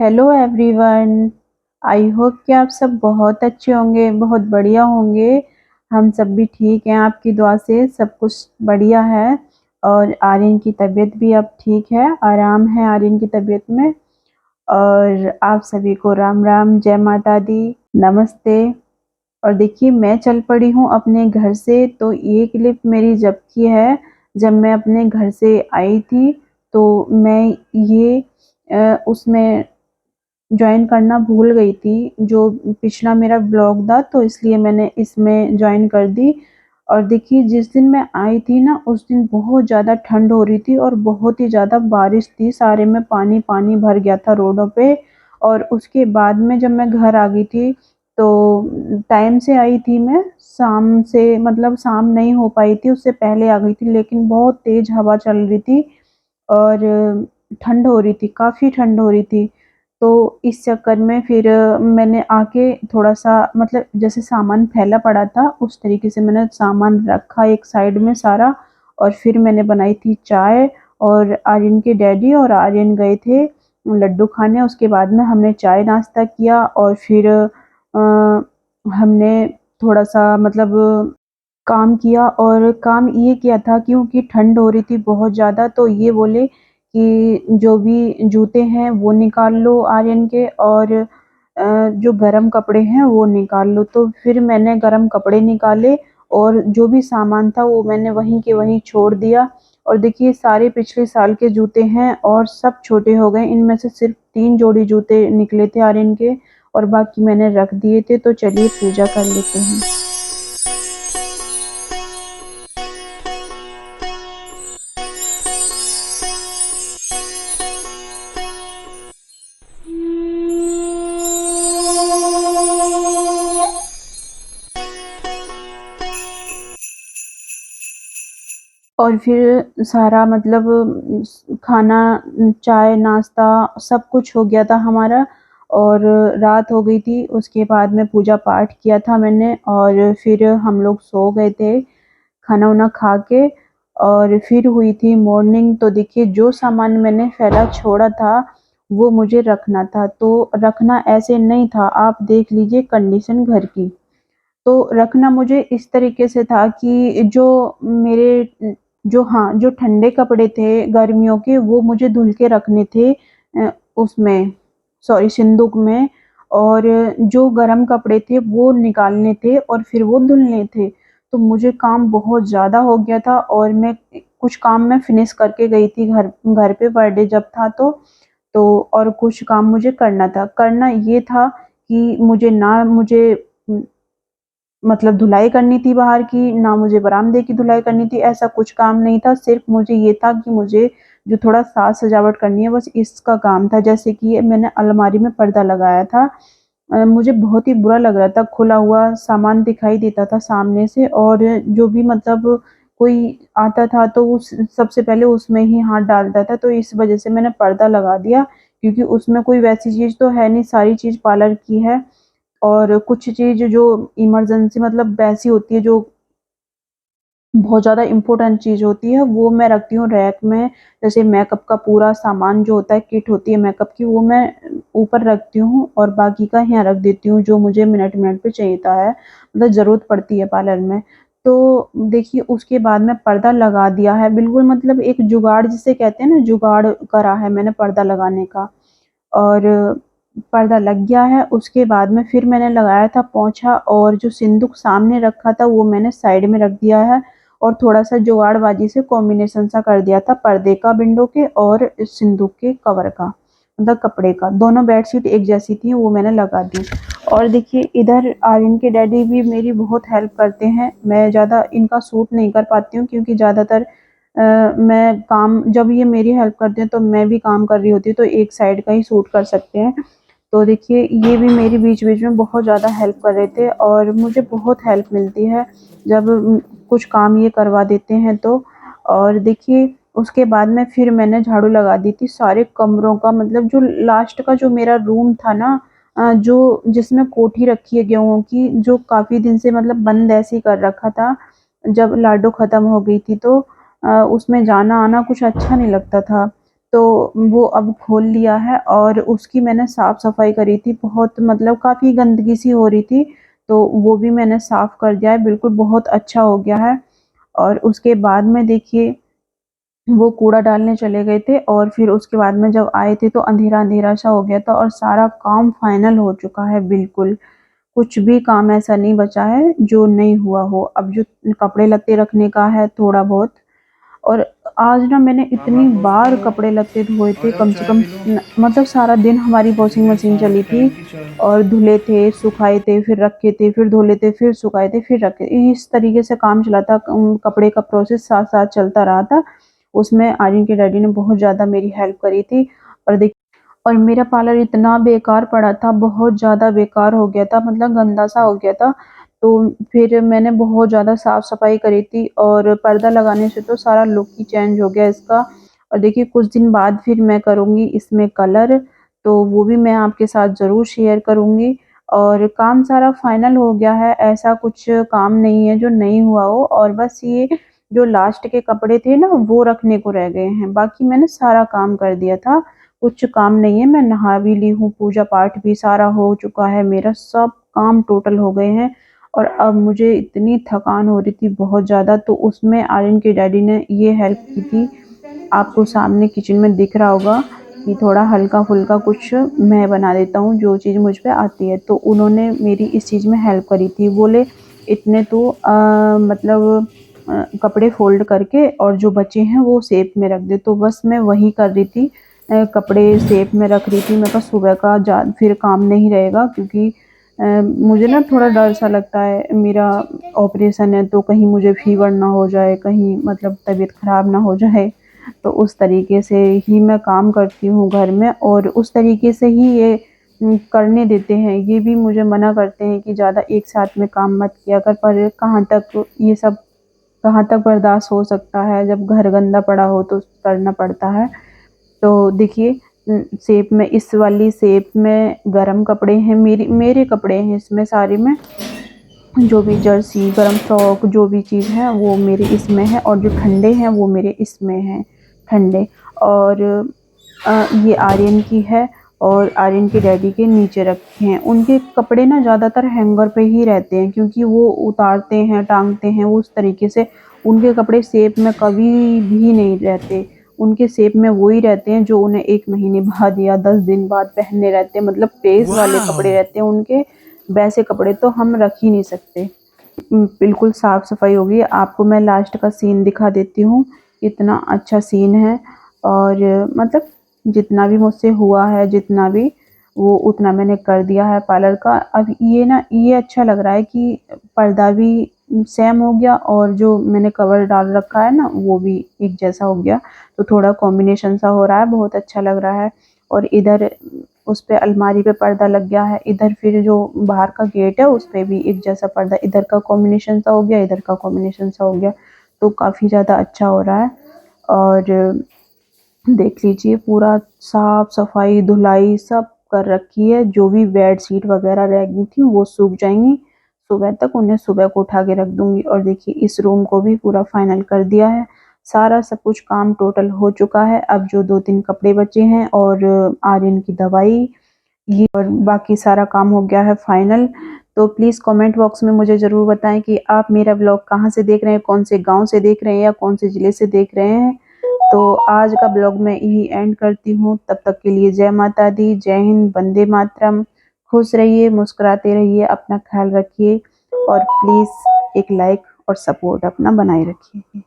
Hello everyone. I hope कि आप सब बहुत अच्छे होंगे, बहुत बढ़िया होंगे। हम सब भी ठीक हैं, आपकी दुआ से सब कुछ बढ़िया है। और आर्यन की तबीयत भी अब ठीक है, आराम है आर्यन की तबीयत में। और आप सभी को राम राम, जय माता दी, नमस्ते। और देखिए मैं चल पड़ी हूँ अपने घर से, तो ये क्लिप मेरी जब की है, जब मैं अपने घर से आई थी। तो मैं ये उसमें जॉइन करना भूल गई थी, जो पिछला मेरा ब्लॉग था, तो इसलिए मैंने इसमें जॉइन कर दी। और देखिए जिस दिन मैं आई थी ना, उस दिन बहुत ज़्यादा ठंड हो रही थी और बहुत ही ज़्यादा बारिश थी, सारे में पानी पानी भर गया था रोडों पे। और उसके बाद में जब मैं घर आ गई थी, तो टाइम से आई थी मैं, शाम से मतलब शाम नहीं हो पाई थी, उससे पहले आ गई थी, लेकिन बहुत तेज़ हवा चल रही थी और ठंड हो रही थी, काफ़ी ठंड हो रही थी। तो इस चक्कर में फिर मैंने आके थोड़ा-सा मतलब जैसे सामान फैला पड़ा था, उस तरीके से मैंने सामान रखा एक साइड में सारा। और फिर मैंने बनाई थी चाय। और आर्यन के डैडी और आर्यन गए थे लड्डू खाने। उसके बाद में हमने चाय नाश्ता किया और फिर हमने थोड़ा-सा मतलब काम किया। और काम ये किया था क्योंकि ठंड हो रही थी बहुत ज़्यादा, तो ये बोले कि जो भी जूते हैं वो निकाल लो आर्यन के, और जो गरम कपड़े हैं वो निकाल लो। तो फिर मैंने गरम कपड़े निकाले और जो भी सामान था वो मैंने वहीं के वहीं छोड़ दिया। और देखिए सारे पिछले साल के जूते हैं और सब छोटे हो गए, इनमें से सिर्फ 3 जोड़ी जूते निकले थे आर्यन के, और बाकी मैंने रख दिए थे। तो चलिए पूजा कर लेते हैं। और फिर सारा मतलब खाना, चाय, नाश्ता सब कुछ हो गया था हमारा। और रात हो गई थी, उसके बाद में पूजा-पाठ किया था मैंने और फिर हम लोग सो गए थे, खाना-वाना खा के। और फिर हुई थी मॉर्निंग, तो देखिए जो सामान मैंने फैला छोड़ा था, वो मुझे रखना था। तो रखना ऐसे नहीं था, आप देख लीजिए कंडीशन घर की। तो रखना मुझे इस तरीके से था कि जो मेरे जो हाँ, जो ठंडे कपड़े थे गर्मियों के, वो मुझे धुल के रखने थे उसमें, सॉरी, सिंदूक में। और जो गरम कपड़े थे वो निकालने थे और फिर वो धुलने थे। तो मुझे काम बहुत ज़्यादा हो गया था और मैं कुछ काम मैं फिनिश करके गई थी घर घर पे, बर्थडे जब था तो और कुछ काम मुझे करना था। करना ये था कि मुझे मतलब धुलाई करनी थी बाहर की, ना मुझे बरामदे की धुलाई करनी थी, ऐसा कुछ काम नहीं था। सिर्फ़ मुझे ये था कि मुझे जो थोड़ा साज-सजावट करनी है, बस इसका काम था। जैसे कि ये मैंने अलमारी में पर्दा लगाया था। मुझे बहुत ही बुरा लग रहा था, खुला हुआ सामान दिखाई देता था सामने से, और जो भी मतलब कोई आता था तो उस सबसे पहले उसमें ही हाथ डालता था। तो इस वज़ह से मैंने पर्दा लगा दिया, क्योंकि उसमें कोई वैसी चीज़ तो है नहीं, सारी चीज़ पार्लर की है। और कुछ चीज़ जो इमरजेंसी मतलब वैसी होती है, जो बहुत ज़्यादा इम्पोर्टेंट चीज़ होती है, वो मैं रखती हूँ रैक में। जैसे मेकअप का पूरा सामान जो होता है, किट होती है मेकअप की, वो मैं ऊपर रखती हूँ और बाकी का यहाँ रख देती हूँ, जो मुझे मिनट-मिनट पे चाहिए है, मतलब ज़रूरत पड़ती है पार्लर में। तो देखिए उसके बाद में पर्दा लगा दिया है, बिल्कुल मतलब एक जुगाड़ जिसे कहते हैं ना, जुगाड़ करा है मैंने पर्दा लगाने का। और पर्दा लग गया है, उसके बाद में फिर मैंने लगाया था पोंछा, और जो सिंदूक सामने रखा था वो मैंने साइड में रख दिया है। और थोड़ा-सा जुगाड़बाजी से कॉम्बिनेशन सा कर दिया था पर्दे का, विंडो के और इस सिंदूक के कवर का, मतलब कपड़े का। दोनों बेडशीट एक जैसी थी, वो मैंने लगा दी। और देखिए इधर आर्यन के डैडी भी मेरी बहुत हेल्प करते हैं। मैं ज़्यादा इनका सूट नहीं कर पाती हूँ, क्योंकि ज़्यादातर मैं काम जब ये मेरी हेल्प करते हैं तो मैं भी काम कर रही होती हूँ, तो एक साइड का ही सूट कर सकते हैं। तो देखिए ये भी मेरी बीच-बीच में बहुत ज़्यादा हेल्प कर रहे थे, और मुझे बहुत हेल्प मिलती है जब कुछ काम ये करवा देते हैं तो। और देखिए उसके बाद में फिर मैंने झाड़ू लगा दी थी सारे कमरों का, मतलब जो लास्ट का जो मेरा रूम था ना, जो जिसमें कोठी रखी है गेहूँ की, जो काफ़ी दिन से मतलब बंद ऐसे ही कर रखा था। जब लाडो ख़त्म हो गई थी तो उसमें जाना-आना कुछ अच्छा नहीं लगता था। तो वो अब खोल लिया है और उसकी मैंने साफ-सफाई करी थी, बहुत मतलब काफ़ी गंदगी सी हो रही थी, तो वो भी मैंने साफ कर दिया है, बिल्कुल बहुत अच्छा हो गया है। और उसके बाद में देखिए वो कूड़ा डालने चले गए थे और फिर उसके बाद में जब आए थे तो अंधेरा-अंधेरा सा हो गया था और सारा काम फाइनल हो चुका है बिल्कुल। कुछ भी काम ऐसा नहीं बचा है जो नहीं हुआ हो। अब जो कपड़े-लत्ते रखने का है थोड़ा बहुत, और आज ना मैंने इतनी माँ-बाप दोस्तों बार कपड़े-लत्ते धोए थे, और आप कम से चाय कम पी लो। मतलब सारा दिन हमारी वॉशिंग मेरे मशीन साथ चली फैन थी की चाय। और धुले थे, सुखाए थे, फिर रखे थे, फिर धुले थे, फिर सुखाए थे, फिर रखे। इस तरीके से काम चला था, कपड़े का प्रोसेस साथ-साथ चलता रहा था। उसमें आर्यन के डैडी ने बहुत ज़्यादा मेरी हेल्प करी थी। और देख और मेरा पार्लर इतना बेकार पड़ा था, बहुत ज़्यादा बेकार हो गया था, मतलब गंदा-सा हो गया था। तो फिर मैंने बहुत ज़्यादा साफ-सफाई करी थी और पर्दा लगाने से तो सारा लुक ही चेंज हो गया इसका। और देखिए कुछ दिन बाद फिर मैं करूँगी इसमें कलर, तो वो भी मैं आपके साथ ज़रूर शेयर करूँगी। और काम सारा फाइनल हो गया है, ऐसा कुछ काम नहीं है जो नहीं हुआ हो, और बस ये जो लास्ट के कपड़े थे ना, वो रखने को रह गए हैं, बाकी मैंने सारा काम कर दिया था। कुछ काम नहीं है, मैं नहा भी ली हूँ, पूजा-पाठ भी सारा हो चुका है मेरा, सब काम टोटल हो गए हैं। और अब मुझे इतनी थकान हो रही थी बहुत ज़्यादा, तो उसमें आर्यन के डैडी ने ये हेल्प की थी। आपको सामने किचन में दिख रहा होगा कि थोड़ा हल्का-फुल्का कुछ मैं बना देता हूँ, जो चीज़ मुझ पे आती है। तो उन्होंने मेरी इस चीज़ में हेल्प करी थी। बोले इतने तो मतलब कपड़े फ़ोल्ड करके और जो बचे हैं वो शेप में रख दे। तो बस मैं वही कर रही थी, कपड़े शेप में रख रही थी। मैं कहा सुबह का जा फिर काम नहीं रहेगा, क्योंकि मुझे ना थोड़ा डर-सा लगता है, मेरा ऑपरेशन है तो कहीं मुझे फ़ीवर ना हो जाए, कहीं मतलब तबीयत ख़राब ना हो जाए। तो उस तरीके से ही मैं काम करती हूँ घर में, और उस तरीके से ही ये करने देते हैं। ये भी मुझे मना करते हैं कि ज़्यादा एक साथ में काम मत किया कर, पर कहाँ तक ये सब कहाँ तक बर्दाश्त हो सकता है, जब घर गंदा पड़ा हो तो करना पड़ता है। तो देखिए शेप में, इस वाली शेप में गरम कपड़े हैं, मेरी मेरे कपड़े हैं इसमें सारे में, जो भी जर्सी, गरम फ्रॉक जो भी चीज़ है वो मेरे इसमें है, और जो ठंडे हैं वो मेरे इसमें हैं, ठंडे। और ये आर्यन की है और आर्यन के डैडी के नीचे रखे हैं। उनके कपड़े ना ज़्यादातर हैंगर पे ही रहते हैं, क्योंकि वो उतारते हैं, टाँगते हैं, वो उस तरीके से उनके कपड़े शेप में कभी भी नहीं रहते। उनके शेप में वो ही रहते हैं जो उन्हें 1 महीने बाद या 10 दिन बाद पहनने रहते हैं, मतलब प्रेस वाले कपड़े वाओ! रहते हैं उनके, वैसे कपड़े तो हम रख ही नहीं सकते। बिल्कुल साफ-सफाई हो गई। आपको मैं लास्ट का सीन दिखा देती हूँ, इतना अच्छा सीन है। और मतलब जितना भी मुझसे हुआ है, जितना भी, वो उतना मैंने कर दिया है पार्लर का। अब ये ना ये अच्छा लग रहा है कि पर्दा भी सेम हो गया और जो मैंने कवर डाल रखा है ना, वो भी एक जैसा हो गया। तो थोड़ा कॉम्बिनेशन सा हो रहा है, बहुत अच्छा लग रहा है। और इधर उस पे अलमारी पे पर्दा लग गया है, इधर फिर जो बाहर का गेट है उस पे भी एक जैसा पर्दा, इधर का कॉम्बिनेशन सा हो गया, इधर का कॉम्बिनेशन सा हो गया। तो काफ़ी ज़्यादा अच्छा हो रहा है। और देख लीजिए पूरा साफ-सफाई, धुलाई सब कर रखी है, जो भी बेडशीट वगैरह रह गई थी वो सूख जाएँगी सुबह तक, उन्हें सुबह को उठा के रख दूँगी। और देखिए इस रूम को भी पूरा फाइनल कर दिया है, सारा सब कुछ काम टोटल हो चुका है। अब जो 2-3 कपड़े बचे हैं और आर्यन की दवाई, ये और बाकी सारा काम हो गया है फाइनल। तो प्लीज़ कमेंट बॉक्स में मुझे ज़रूर बताएँ कि आप मेरा ब्लॉग कहाँ से देख रहे हैं, कौन से गाँव से देख रहे हैं या कौन से ज़िले से देख रहे हैं। तो आज का ब्लॉग मैं यही एंड करती हूँ, तब तक के लिए जय माता दी, जय हिंद, वंदे मातरम। खुश रहिए, मुस्कुराते रहिए, अपना ख़्याल रखिए और प्लीज़ एक लाइक और सपोर्ट अपना बनाए रखिए।